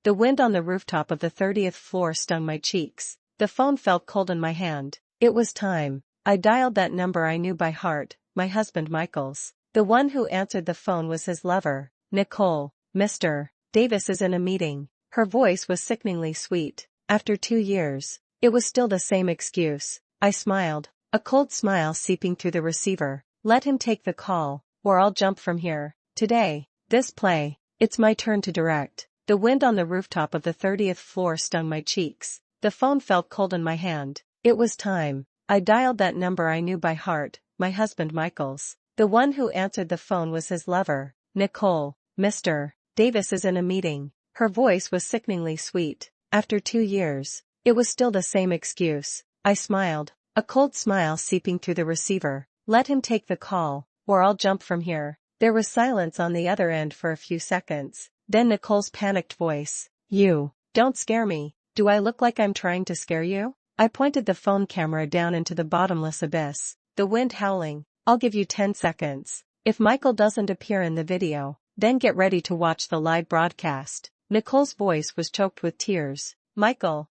The wind on the rooftop of the 30th floor stung my cheeks. The phone felt cold in my hand. It was time. I dialed that number I knew by heart, my husband Michael's. The one who answered the phone was his lover, Nicole. Mr. Davis is in a meeting. Her voice was sickeningly sweet. After 2 years, it was still the same excuse. I smiled, a cold smile seeping through the receiver. Let him take the call, or I'll jump from here. Today, this play, it's my turn to direct. The wind on the rooftop of the 30th floor stung my cheeks. The phone felt cold in my hand. It was time. I dialed that number I knew by heart, my husband Michael's. The one who answered the phone was his lover, Nicole. Mr. Davis is in a meeting. Her voice was sickeningly sweet. After 2 years, it was still the same excuse. I smiled, a cold smile seeping through the receiver. Let him take the call, or I'll jump from here. There was silence on the other end for a few seconds. Then Nicole's panicked voice. You, don't scare me. Do I look like I'm trying to scare you? I pointed the phone camera down into the bottomless abyss. The wind howling. I'll give you 10 seconds. If Michael doesn't appear in the video, then get ready to watch the live broadcast. Nicole's voice was choked with tears. Michael,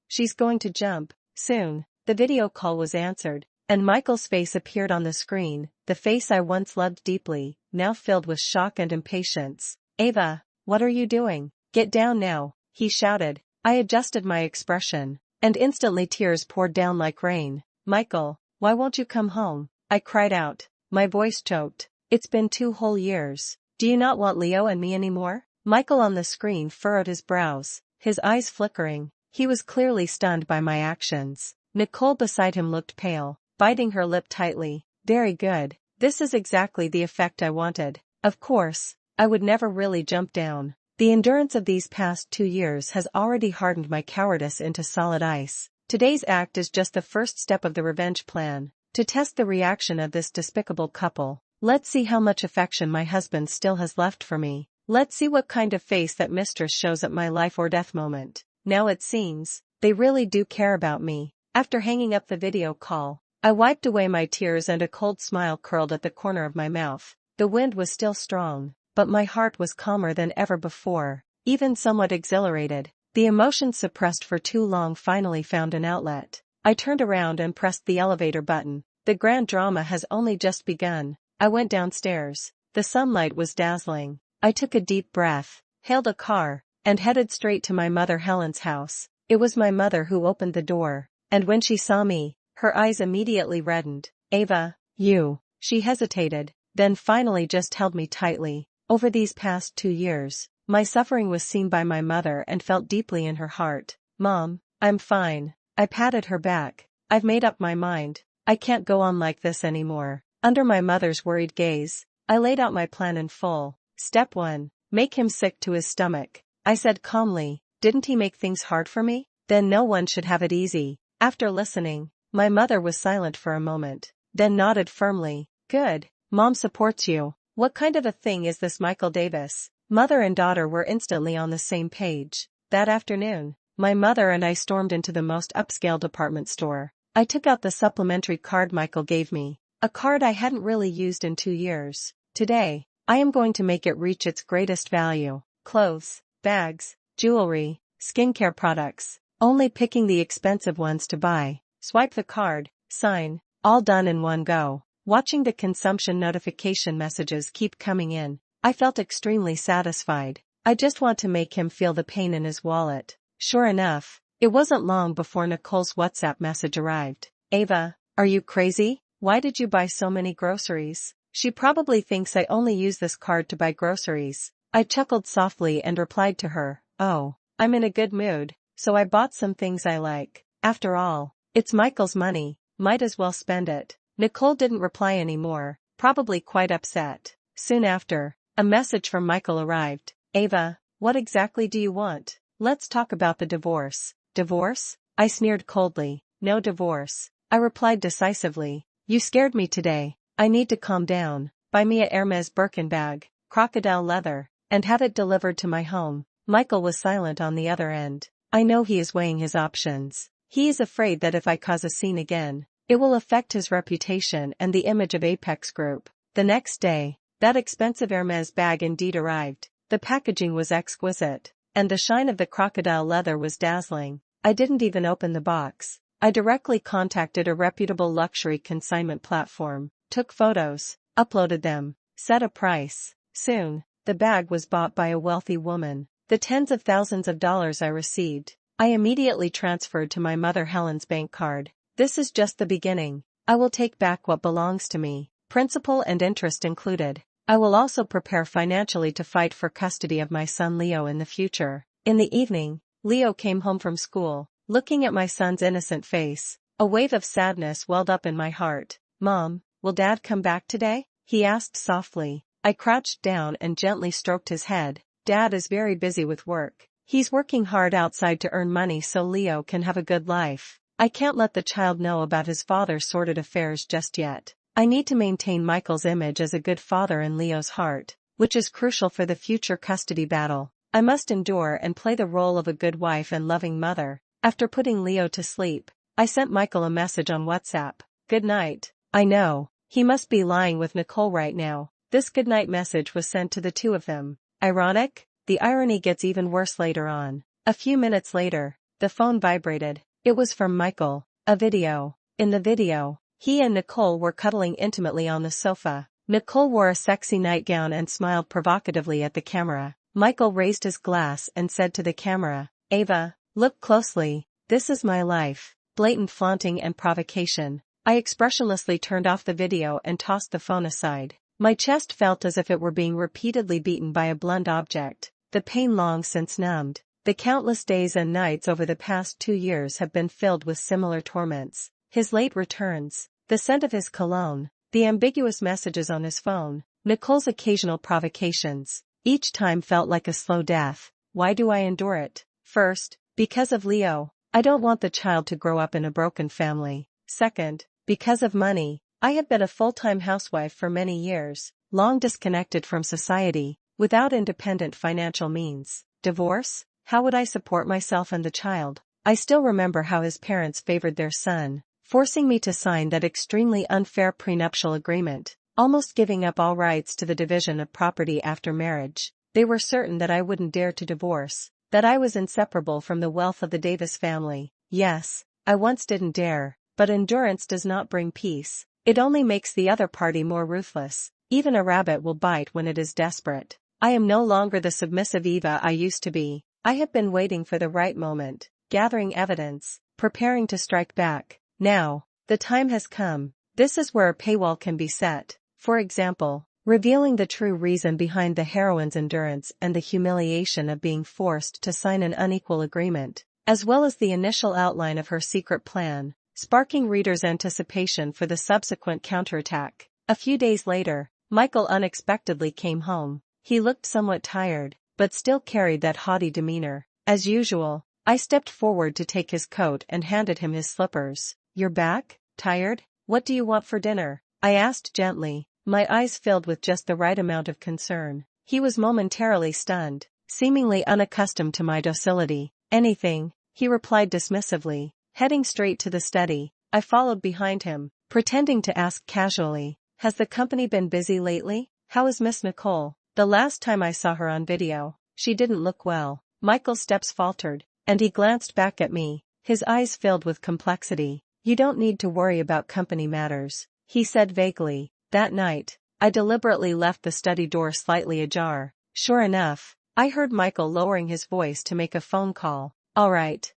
she's going to jump. Soon, the video call was answered, and Michael's face appeared on the screen, the face I once loved deeply, now filled with shock and impatience. Ava, what are you doing? Get down now, he shouted. I adjusted my expression, and instantly tears poured down like rain. Michael, why won't you come home? I cried out, my voice choked. It's been 2 whole years. Do you not want Leo and me anymore? Michael on the screen furrowed his brows, his eyes flickering. He was clearly stunned by my actions. Nicole beside him looked pale, biting her lip tightly. Very good. This is exactly the effect I wanted. Of course, I would never really jump down. The endurance of these past 2 years has already hardened my cowardice into solid ice. Today's act is just the first step of the revenge plan. To test the reaction of this despicable couple, let's see how much affection my husband still has left for me. Let's see what kind of face that mistress shows at my life or death moment. Now it seems, they really do care about me. After hanging up the video call, I wiped away my tears and a cold smile curled at the corner of my mouth. The wind was still strong, but my heart was calmer than ever before, even somewhat exhilarated. The emotions suppressed for too long finally found an outlet. I turned around and pressed the elevator button. The grand drama has only just begun. I went downstairs. The sunlight was dazzling. I took a deep breath, hailed a car, and headed straight to my mother Helen's house. It was my mother who opened the door, and when she saw me, her eyes immediately reddened. Ava, you. She hesitated, then finally just held me tightly. Over these past 2 years, my suffering was seen by my mother and felt deeply in her heart. Mom, I'm fine. I patted her back. I've made up my mind. I can't go on like this anymore. Under my mother's worried gaze, I laid out my plan in full. Step 1. Make him sick to his stomach. I said calmly, didn't he make things hard for me? Then no one should have it easy. After listening, my mother was silent for a moment, then nodded firmly. Good. Mom supports you. What kind of a thing is this Michael Davis? Mother and daughter were instantly on the same page. That afternoon, my mother and I stormed into the most upscale department store. I took out the supplementary card Michael gave me, a card I hadn't really used in 2 years. Today, I am going to make it reach its greatest value. Clothes, bags, jewelry, skincare products, only picking the expensive ones to buy. Swipe the card, sign, all done in one go. Watching the consumption notification messages keep coming in, I felt extremely satisfied. I just want to make him feel the pain in his wallet. Sure enough, it wasn't long before Nicole's WhatsApp message arrived. Ava, are you crazy? Why did you buy so many groceries? She probably thinks I only use this card to buy groceries. I chuckled softly and replied to her, oh, I'm in a good mood, so I bought some things I like. After all, it's Michael's money, might as well spend it. Nicole didn't reply anymore, probably quite upset. Soon after, a message from Michael arrived. Ava, what exactly do you want? Let's talk about the divorce. Divorce? I sneered coldly. No divorce. I replied decisively. You scared me today. I need to calm down. Buy me a Hermes Birkin bag, crocodile leather, and have it delivered to my home. Michael was silent on the other end. I know he is weighing his options. He is afraid that if I cause a scene again, it will affect his reputation and the image of Apex Group. The next day, that expensive Hermes bag indeed arrived. The packaging was exquisite. and the shine of the crocodile leather was dazzling. I didn't even open the box. I directly contacted a reputable luxury consignment platform, took photos, uploaded them, set a price. Soon, the bag was bought by a wealthy woman. The tens of thousands of dollars I received, I immediately transferred to my mother Helen's bank card. This is just the beginning. I will take back what belongs to me, principal and interest included. I will also prepare financially to fight for custody of my son Leo in the future. In the evening, Leo came home from school. Looking at my son's innocent face, a wave of sadness welled up in my heart. "Mom, will Dad come back today?" he asked softly. I crouched down and gently stroked his head. "Dad is very busy with work. He's working hard outside to earn money so Leo can have a good life. I can't let the child know about his father's sordid affairs just yet. I need to maintain Michael's image as a good father in Leo's heart, which is crucial for the future custody battle. I must endure and play the role of a good wife and loving mother." After putting Leo to sleep, I sent Michael a message on WhatsApp. "Good night." I know, he must be lying with Nicole right now. This goodnight message was sent to the two of them. Ironic? The irony gets even worse later on. A few minutes later, the phone vibrated. It was from Michael. A video. In the video, he and Nicole were cuddling intimately on the sofa. Nicole wore a sexy nightgown and smiled provocatively at the camera. Michael raised his glass and said to the camera, "Ava, look closely, this is my life." Blatant flaunting and provocation. I expressionlessly turned off the video and tossed the phone aside. My chest felt as if it were being repeatedly beaten by a blunt object, the pain long since numbed. The countless days and nights over the past 2 years have been filled with similar torments. His late returns, the scent of his cologne, the ambiguous messages on his phone, Nicole's occasional provocations. Each time felt like a slow death. Why do I endure it? First, because of Leo. I don't want the child to grow up in a broken family. Second, because of money. I have been a full-time housewife for many years, long disconnected from society, without independent financial means. Divorce? How would I support myself and the child? I still remember how his parents favored their son, forcing me to sign that extremely unfair prenuptial agreement, almost giving up all rights to the division of property after marriage. They were certain that I wouldn't dare to divorce, that I was inseparable from the wealth of the Davis family. Yes, I once didn't dare, but endurance does not bring peace. It only makes the other party more ruthless. Even a rabbit will bite when it is desperate. I am no longer the submissive Eva I used to be. I have been waiting for the right moment, gathering evidence, preparing to strike back. Now, the time has come. This is where a paywall can be set. For example, revealing the true reason behind the heroine's endurance and the humiliation of being forced to sign an unequal agreement, as well as the initial outline of her secret plan, sparking readers' anticipation for the subsequent counterattack. A few days later, Michael unexpectedly came home. He looked somewhat tired, but still carried that haughty demeanor. As usual, I stepped forward to take his coat and handed him his slippers. "You're back? Tired? What do you want for dinner?" I asked gently, my eyes filled with just the right amount of concern. He was momentarily stunned, seemingly unaccustomed to my docility. "Anything," he replied dismissively, heading straight to the study. I followed behind him, pretending to ask casually, "Has the company been busy lately? How is Miss Nicole? The last time I saw her on video, she didn't look well." Michael's steps faltered, and he glanced back at me, his eyes filled with complexity. "You don't need to worry about company matters," he said vaguely. That night, I deliberately left the study door slightly ajar. Sure enough, I heard Michael lowering his voice to make a phone call. All right.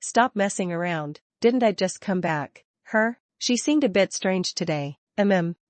Stop messing around. Didn't I just come back?" "Her? She seemed a bit strange today."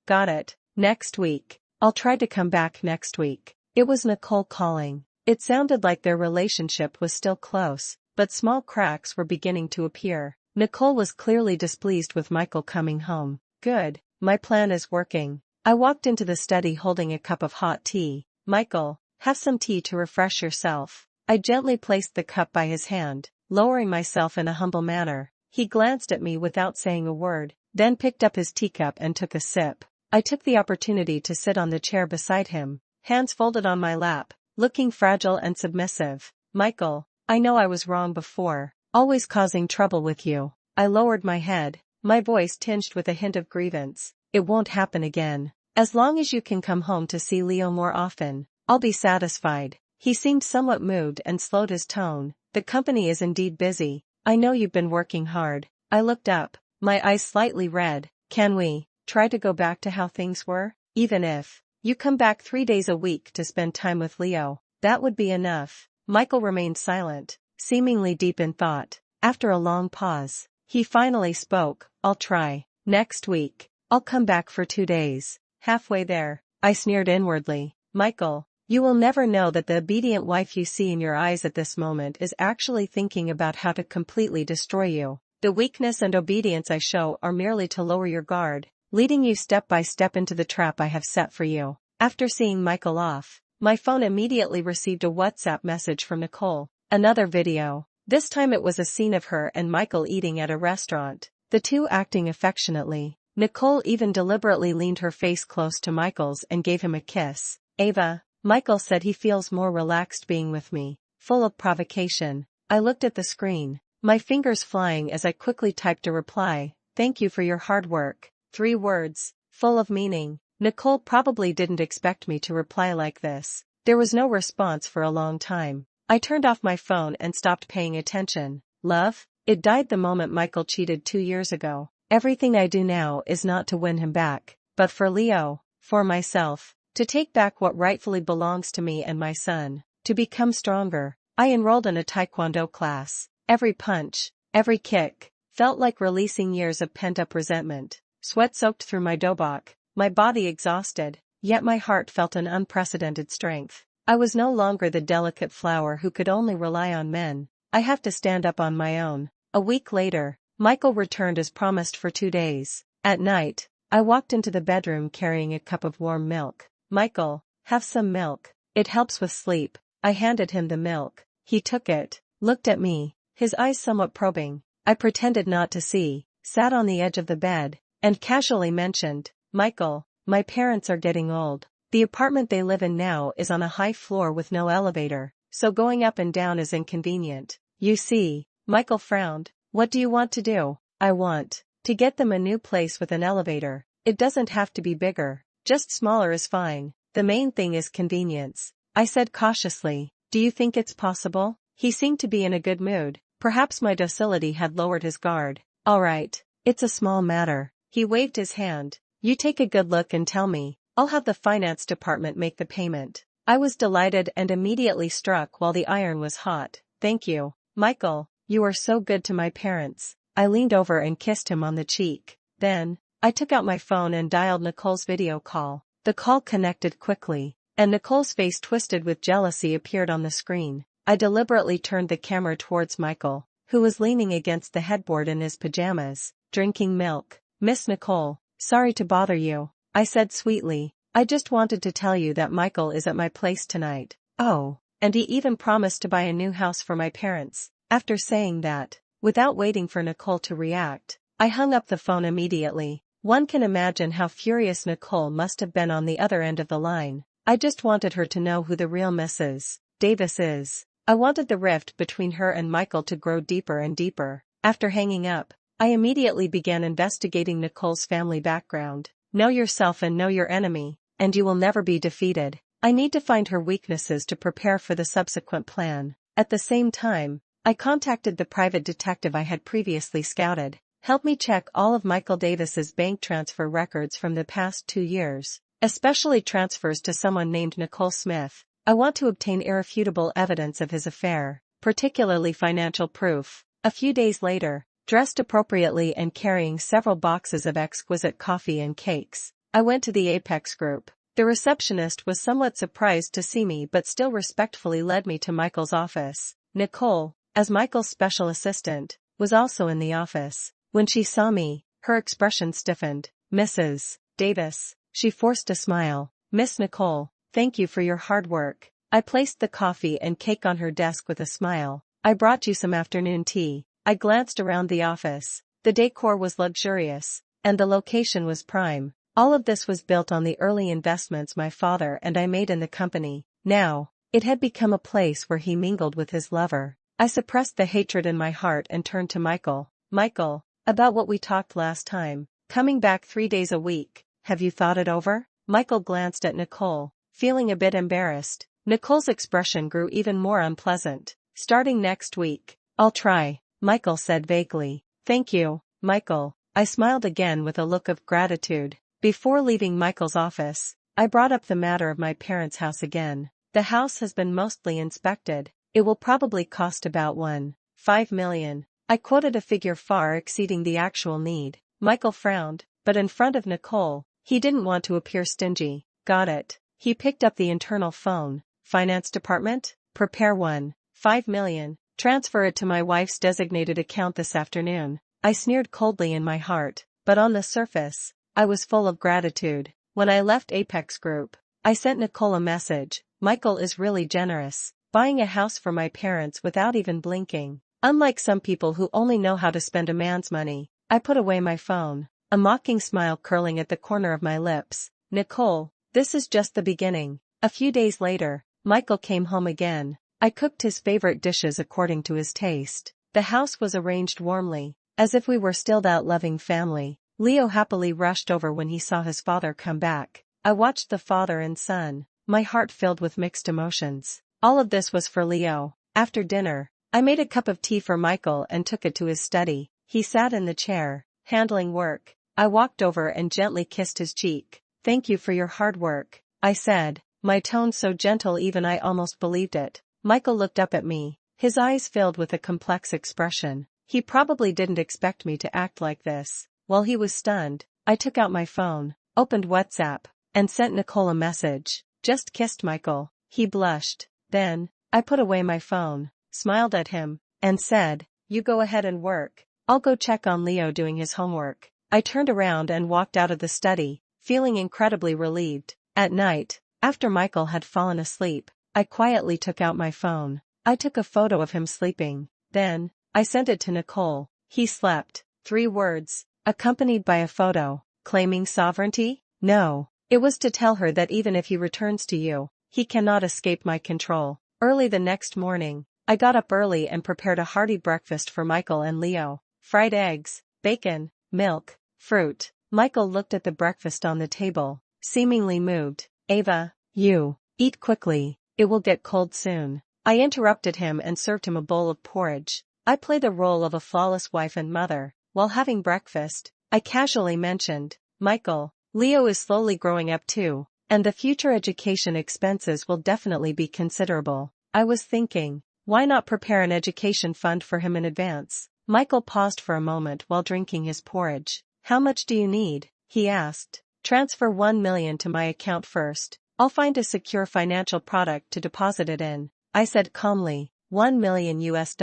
Got it. Next week. I'll try to come back next week." It was Nicole calling. It sounded like their relationship was still close, but small cracks were beginning to appear. Nicole was clearly displeased with Michael coming home. Good. My plan is working. I walked into the study holding a cup of hot tea. "Michael, have some tea to refresh yourself." I gently placed the cup by his hand, lowering myself in a humble manner. He glanced at me without saying a word, then picked up his teacup and took a sip. I took the opportunity to sit on the chair beside him, hands folded on my lap, looking fragile and submissive. "Michael, I know I was wrong before, always causing trouble with you." I lowered my head, my voice tinged with a hint of grievance. "It won't happen again. As long as you can come home to see Leo more often, I'll be satisfied." He seemed somewhat moved and slowed his tone. The company is indeed busy. I know you've been working hard. I looked up, my eyes slightly red. Can we try to go back to how things were? Even if you come back 3 days a week to spend time with Leo, that would be enough. Michael remained silent, seemingly deep in thought. After a long pause, he finally spoke. I'll try. Next week, I'll come back for 2 days. Halfway there, I sneered inwardly. Michael, you will never know that the obedient wife you see in your eyes at this moment is actually thinking about how to completely destroy you. The weakness and obedience I show are merely to lower your guard, leading you step by step into the trap I have set for you. After seeing Michael off, my phone immediately received a WhatsApp message from Nicole. Another video. This time it was a scene of her and Michael eating at a restaurant, the two acting affectionately. Nicole even deliberately leaned her face close to Michael's and gave him a kiss. Ava, Michael said he feels more relaxed being with me, full of provocation. I looked at the screen, my fingers flying as I quickly typed a reply. Thank you for your hard work. 3 words, full of meaning. Nicole probably didn't expect me to reply like this. There was no response for a long time. I turned off my phone and stopped paying attention. Love? It died the moment Michael cheated 2 years ago. Everything I do now is not to win him back, but for Leo, for myself, to take back what rightfully belongs to me and my son, to become stronger. I enrolled in a taekwondo class. Every punch, every kick, felt like releasing years of pent-up resentment. Sweat soaked through my dobok, my body exhausted, yet my heart felt an unprecedented strength. I was no longer the delicate flower who could only rely on men. I have to stand up on my own. A week later, Michael returned as promised for 2 days. At night, I walked into the bedroom carrying a cup of warm milk. Michael, have some milk. It helps with sleep. I handed him the milk. He took it, looked at me, his eyes somewhat probing. I pretended not to see, sat on the edge of the bed, and casually mentioned, Michael, my parents are getting old. The apartment they live in now is on a high floor with no elevator, so going up and down is inconvenient. You see, Michael frowned. What do you want to do? I want to get them a new place with an elevator. It doesn't have to be bigger, just smaller is fine. The main thing is convenience. I said cautiously, do you think it's possible? He seemed to be in a good mood. Perhaps my docility had lowered his guard. All right, it's a small matter. He waved his hand. You take a good look and tell me. I'll have the finance department make the payment. I was delighted and immediately struck while the iron was hot. Thank you, Michael, you are so good to my parents. I leaned over and kissed him on the cheek. Then, I took out my phone and dialed Nicole's video call. The call connected quickly, and Nicole's face twisted with jealousy appeared on the screen. I deliberately turned the camera towards Michael, who was leaning against the headboard in his pajamas, drinking milk. Miss Nicole, sorry to bother you, I said sweetly. I just wanted to tell you that Michael is at my place tonight. Oh, and he even promised to buy a new house for my parents. After saying that, without waiting for Nicole to react, I hung up the phone immediately. One can imagine how furious Nicole must have been on the other end of the line. I just wanted her to know who the real Mrs. Davis is. I wanted the rift between her and Michael to grow deeper and deeper. After hanging up, I immediately began investigating Nicole's family background. Know yourself and know your enemy, and you will never be defeated. I need to find her weaknesses to prepare for the subsequent plan. At the same time, I contacted the private detective I had previously scouted. Help me check all of Michael Davis's bank transfer records from the past 2 years, especially transfers to someone named Nicole Smith. I want to obtain irrefutable evidence of his affair, particularly financial proof. A few days later, dressed appropriately and carrying several boxes of exquisite coffee and cakes, I went to the Apex Group. The receptionist was somewhat surprised to see me but still respectfully led me to Michael's office. Nicole, as Michael's special assistant, was also in the office. When she saw me, her expression stiffened. Mrs. Davis, she forced a smile. Miss Nicole, thank you for your hard work. I placed the coffee and cake on her desk with a smile. I brought you some afternoon tea. I glanced around the office. The decor was luxurious, and the location was prime. All of this was built on the early investments my father and I made in the company. Now, it had become a place where he mingled with his lover. I suppressed the hatred in my heart and turned to Michael. Michael, about what we talked last time, coming back 3 days a week, have you thought it over? Michael glanced at Nicole, feeling a bit embarrassed. Nicole's expression grew even more unpleasant. Starting next week. I'll try, Michael said vaguely. Thank you, Michael. I smiled again with a look of gratitude. Before leaving Michael's office, I brought up the matter of my parents' house again. The house has been mostly inspected. It will probably cost about $1.5 million. I quoted a figure far exceeding the actual need. Michael frowned, but in front of Nicole, he didn't want to appear stingy. Got it. He picked up the internal phone. Finance department? Prepare $1.5 million. Transfer it to my wife's designated account this afternoon. I sneered coldly in my heart, but on the surface, I was full of gratitude. When I left Apex Group, I sent Nicole a message. Michael is really generous, buying a house for my parents without even blinking. Unlike some people who only know how to spend a man's money, I put away my phone, a mocking smile curling at the corner of my lips. Nicole, this is just the beginning. A few days later, Michael came home again. I cooked his favorite dishes according to his taste. The house was arranged warmly, as if we were still that loving family. Leo happily rushed over when he saw his father come back. I watched the father and son, my heart filled with mixed emotions. All of this was for Leo. After dinner, I made a cup of tea for Michael and took it to his study. He sat in the chair, handling work. I walked over and gently kissed his cheek. Thank you for your hard work, I said, my tone so gentle even I almost believed it. Michael looked up at me, his eyes filled with a complex expression. He probably didn't expect me to act like this. While he was stunned, I took out my phone, opened WhatsApp, and sent Nicole a message. Just kissed Michael. He blushed. Then, I put away my phone, smiled at him, and said, you go ahead and work. I'll go check on Leo doing his homework. I turned around and walked out of the study, feeling incredibly relieved. At night, after Michael had fallen asleep, I quietly took out my phone. I took a photo of him sleeping. Then, I sent it to Nicole. He slept. 3 words, accompanied by a photo. Claiming sovereignty? No. It was to tell her that even if he returns to you, he cannot escape my control. Early the next morning, I got up early and prepared a hearty breakfast for Michael and Leo. Fried eggs, bacon, milk, fruit. Michael looked at the breakfast on the table, seemingly moved. Ava, you, eat quickly, it will get cold soon. I interrupted him and served him a bowl of porridge. I play the role of a flawless wife and mother. While having breakfast, I casually mentioned, Michael, Leo is slowly growing up too, and the future education expenses will definitely be considerable. I was thinking, why not prepare an education fund for him in advance? Michael paused for a moment while drinking his porridge. How much do you need? He asked. Transfer $1 million to my account first. I'll find a secure financial product to deposit it in, I said calmly. $1 million US.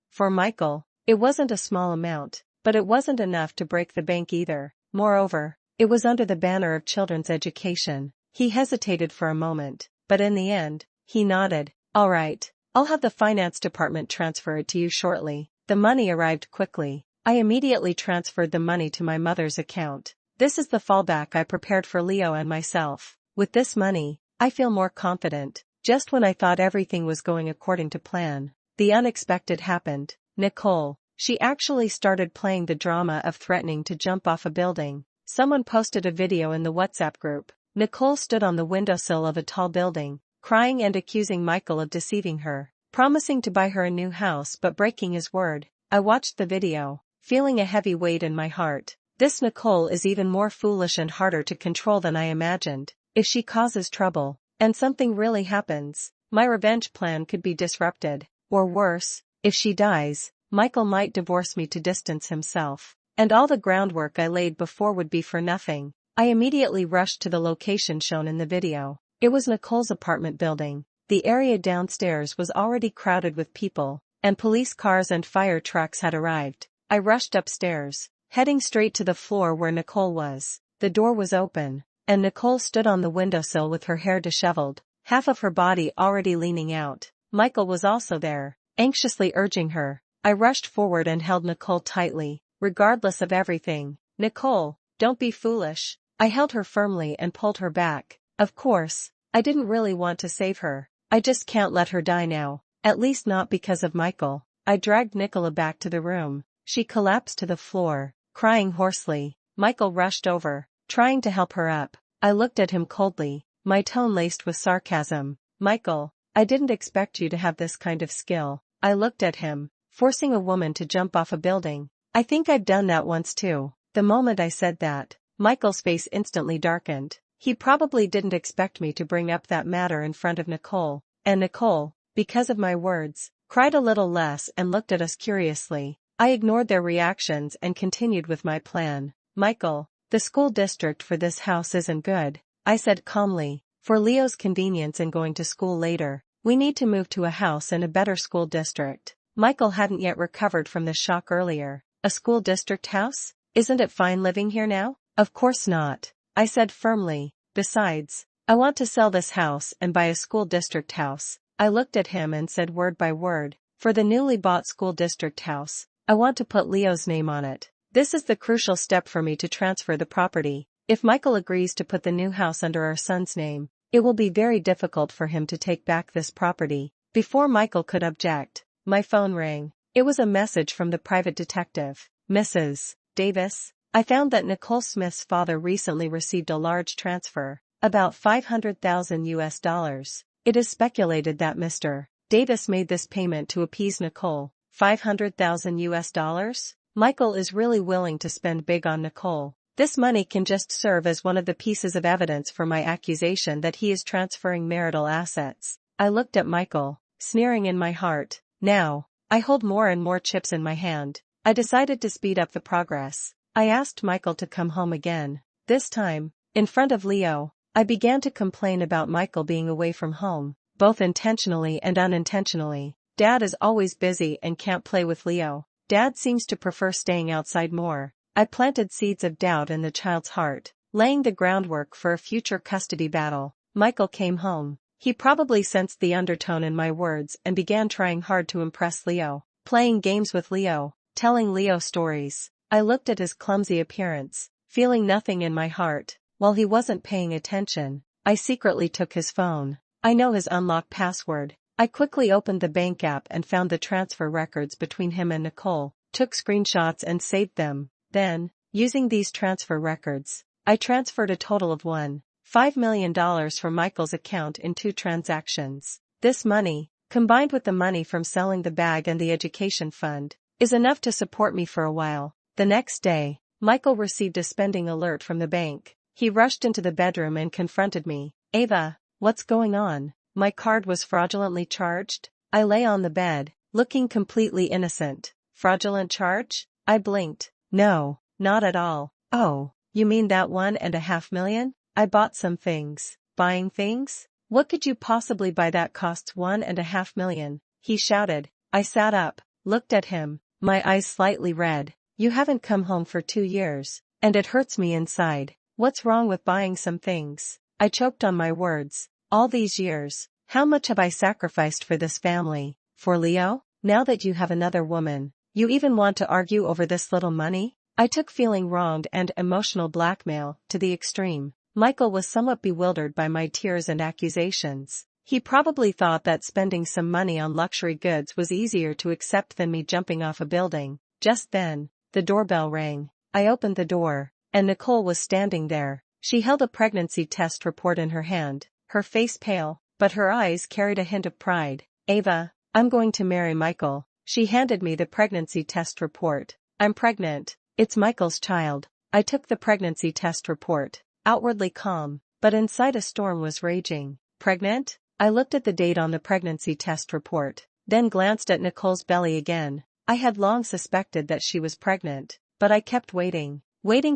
For Michael, it wasn't a small amount, but it wasn't enough to break the bank either. Moreover, it was under the banner of children's education. He hesitated for a moment, but in the end, he nodded. All right, I'll have the finance department transfer it to you shortly. The money arrived quickly. I immediately transferred the money to my mother's account. This is the fallback I prepared for Leo and myself. With this money, I feel more confident. Just when I thought everything was going according to plan, the unexpected happened. Nicole, she actually started playing the drama of threatening to jump off a building. Someone posted a video in the WhatsApp group. Nicole stood on the windowsill of a tall building, crying and accusing Michael of deceiving her, promising to buy her a new house but breaking his word. I watched the video, feeling a heavy weight in my heart. This Nicole is even more foolish and harder to control than I imagined. If she causes trouble, and something really happens, my revenge plan could be disrupted. Or worse, if she dies, Michael might divorce me to distance himself, and all the groundwork I laid before would be for nothing. I immediately rushed to the location shown in the video. It was Nicole's apartment building. The area downstairs was already crowded with people, and police cars and fire trucks had arrived. I rushed upstairs, heading straight to the floor where Nicole was. The door was open, and Nicole stood on the windowsill with her hair disheveled, half of her body already leaning out. Michael was also there, anxiously urging her. I rushed forward and held Nicole tightly, regardless of everything. Nicole, don't be foolish. I held her firmly and pulled her back. Of course, I didn't really want to save her. I just can't let her die now. At least not because of Michael. I dragged Nicola back to the room. She collapsed to the floor, crying hoarsely. Michael rushed over, trying to help her up. I looked at him coldly, my tone laced with sarcasm. Michael, I didn't expect you to have this kind of skill. I looked at him, forcing a woman to jump off a building. I think I've done that once too. The moment I said that, Michael's face instantly darkened. He probably didn't expect me to bring up that matter in front of Nicole, and Nicole, because of my words, cried a little less and looked at us curiously. I ignored their reactions and continued with my plan. Michael, the school district for this house isn't good, I said calmly. For Leo's convenience in going to school later, we need to move to a house in a better school district. Michael hadn't yet recovered from the shock earlier. A school district house? Isn't it fine living here now? Of course not, I said firmly. Besides, I want to sell this house and buy a school district house. I looked at him and said word by word, for the newly bought school district house, I want to put Leo's name on it. This is the crucial step for me to transfer the property. If Michael agrees to put the new house under our son's name, it will be very difficult for him to take back this property. Before Michael could object, my phone rang. It was a message from the private detective. Mrs. Davis, I found that Nicole Smith's father recently received a large transfer, about $500,000. It is speculated that Mr. Davis made this payment to appease Nicole. $500,000? Michael is really willing to spend big on Nicole. This money can just serve as one of the pieces of evidence for my accusation that he is transferring marital assets. I looked at Michael, sneering in my heart. Now, I hold more and more chips in my hand. I decided to speed up the progress. I asked Michael to come home again. This time, in front of Leo, I began to complain about Michael being away from home, both intentionally and unintentionally. Dad is always busy and can't play with Leo. Dad seems to prefer staying outside more. I planted seeds of doubt in the child's heart, laying the groundwork for a future custody battle. Michael came home. He probably sensed the undertone in my words and began trying hard to impress Leo, playing games with Leo, telling Leo stories. I looked at his clumsy appearance, feeling nothing in my heart. While he wasn't paying attention, I secretly took his phone. I know his unlock password. I quickly opened the bank app and found the transfer records between him and Nicole, took screenshots and saved them. Then, using these transfer records, I transferred a total of $1.5 million from Michael's account in 2 transactions. This money, combined with the money from selling the bag and the education fund, is enough to support me for a while. The next day, Michael received a spending alert from the bank. He rushed into the bedroom and confronted me. Ava, what's going on? My card was fraudulently charged? I lay on the bed, looking completely innocent. Fraudulent charge? I blinked. No, not at all. Oh, you mean that $1.5 million? I bought some things. Buying things? What could you possibly buy that costs $1.5 million? He shouted. I sat up, looked at him, my eyes slightly red. You haven't come home for 2 years, and it hurts me inside. What's wrong with buying some things? I choked on my words. All these years, how much have I sacrificed for this family? For Leo? Now that you have another woman, you even want to argue over this little money? I took feeling wronged and emotional blackmail to the extreme. Michael was somewhat bewildered by my tears and accusations. He probably thought that spending some money on luxury goods was easier to accept than me jumping off a building. Just then, the doorbell rang. I opened the door, and Nicole was standing there. She held a pregnancy test report in her hand, her face pale, but her eyes carried a hint of pride. Ava, I'm going to marry Michael. She handed me the pregnancy test report. I'm pregnant. It's Michael's child. I took the pregnancy test report, outwardly calm, but inside a storm was raging. Pregnant? I looked at the date on the pregnancy test report, then glanced at Nicole's belly again. I had long suspected that she was pregnant, but I kept waiting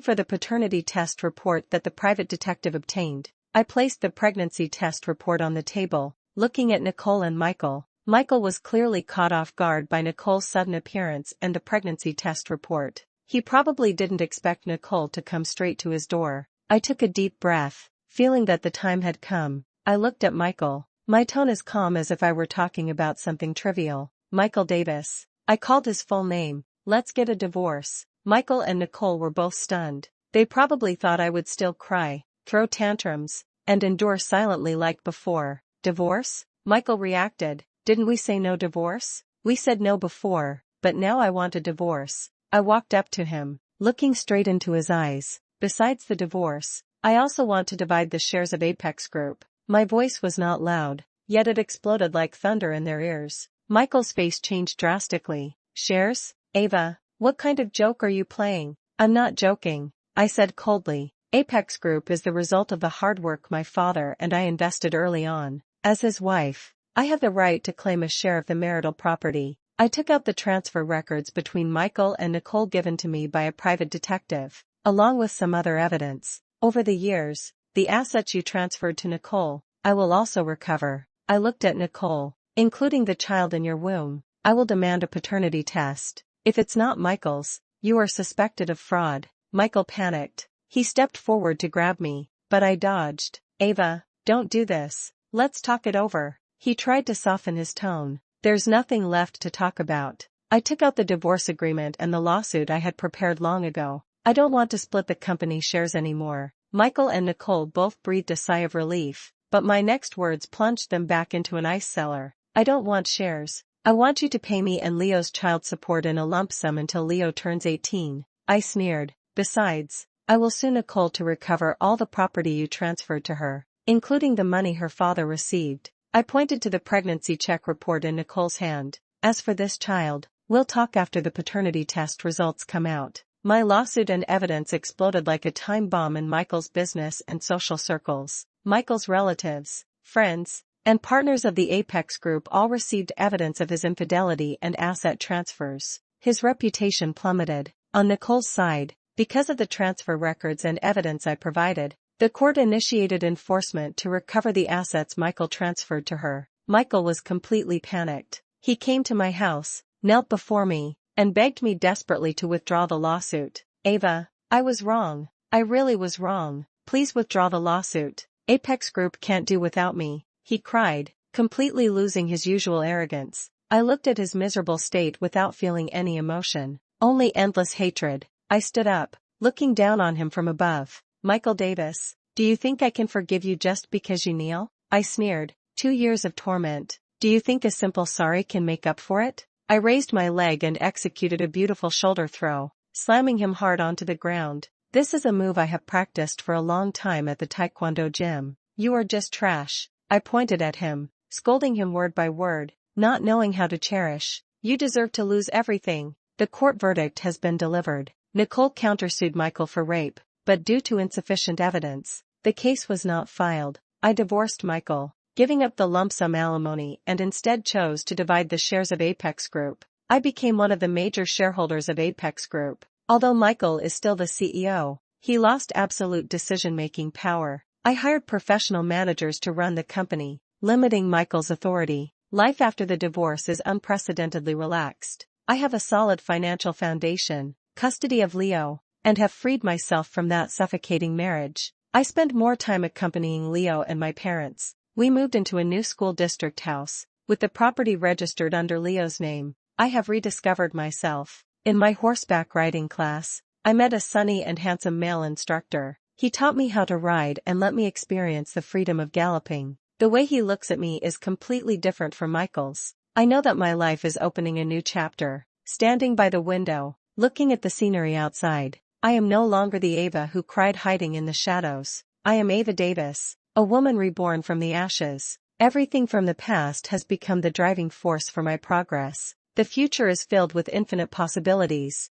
for the paternity test report that the private detective obtained. I placed the pregnancy test report on the table, looking at Nicole and Michael. Michael was clearly caught off guard by Nicole's sudden appearance and the pregnancy test report. He probably didn't expect Nicole to come straight to his door. I took a deep breath, feeling that the time had come. I looked at Michael, my tone as calm as if I were talking about something trivial. Michael Davis. I called his full name. Let's get a divorce. Michael and Nicole were both stunned. They probably thought I would still cry, throw tantrums, and endure silently like before. Divorce? Michael reacted. Didn't we say no divorce? We said no before, but now I want a divorce. I walked up to him, looking straight into his eyes. Besides the divorce, I also want to divide the shares of Apex Group. My voice was not loud, yet it exploded like thunder in their ears. Michael's face changed drastically. Shares? Ava, what kind of joke are you playing? I'm not joking, I said coldly. Apex Group is the result of the hard work my father and I invested early on. As his wife, I have the right to claim a share of the marital property. I took out the transfer records between Michael and Nicole given to me by a private detective, along with some other evidence. Over the years, the assets you transferred to Nicole, I will also recover. I looked at Nicole, including the child in your womb. I will demand a paternity test. If it's not Michael's, you are suspected of fraud. Michael panicked. He stepped forward to grab me, but I dodged. Ava, don't do this. Let's talk it over. He tried to soften his tone. There's nothing left to talk about. I took out the divorce agreement and the lawsuit I had prepared long ago. I don't want to split the company shares anymore. Michael and Nicole both breathed a sigh of relief, but my next words plunged them back into an ice cellar. I don't want shares. I want you to pay me and Leo's child support in a lump sum until Leo turns 18. I sneered. Besides, I will sue Nicole to recover all the property you transferred to her, including the money her father received. I pointed to the pregnancy check report in Nicole's hand. As for this child, we'll talk after the paternity test results come out. My lawsuit and evidence exploded like a time bomb in Michael's business and social circles. Michael's relatives, friends, and partners of the Apex Group all received evidence of his infidelity and asset transfers. His reputation plummeted. On Nicole's side, because of the transfer records and evidence I provided, the court initiated enforcement to recover the assets Michael transferred to her. Michael was completely panicked. He came to my house, knelt before me, and begged me desperately to withdraw the lawsuit. Ava, I was wrong. I really was wrong. Please withdraw the lawsuit. Apex Group can't do without me, he cried, completely losing his usual arrogance. I looked at his miserable state without feeling any emotion, only endless hatred. I stood up, looking down on him from above. Michael Davis, do you think I can forgive you just because you kneel? I sneered. 2 years of torment. Do you think a simple sorry can make up for it? I raised my leg and executed a beautiful shoulder throw, slamming him hard onto the ground. This is a move I have practiced for a long time at the Taekwondo gym. You are just trash. I pointed at him, scolding him word by word, not knowing how to cherish. You deserve to lose everything. The court verdict has been delivered. Nicole countersued Michael for rape, but due to insufficient evidence, the case was not filed. I divorced Michael, giving up the lump sum alimony and instead chose to divide the shares of Apex Group. I became one of the major shareholders of Apex Group. Although Michael is still the CEO, he lost absolute decision-making power. I hired professional managers to run the company, limiting Michael's authority. Life after the divorce is unprecedentedly relaxed. I have a solid financial foundation, custody of Leo, and have freed myself from that suffocating marriage. I spend more time accompanying Leo and my parents. We moved into a new school district house, with the property registered under Leo's name. I have rediscovered myself. In my horseback riding class, I met a sunny and handsome male instructor. He taught me how to ride and let me experience the freedom of galloping. The way he looks at me is completely different from Michael's. I know that my life is opening a new chapter. Standing by the window, looking at the scenery outside, I am no longer the Ava who cried hiding in the shadows. I am Ava Davis, a woman reborn from the ashes. Everything from the past has become the driving force for my progress. The future is filled with infinite possibilities.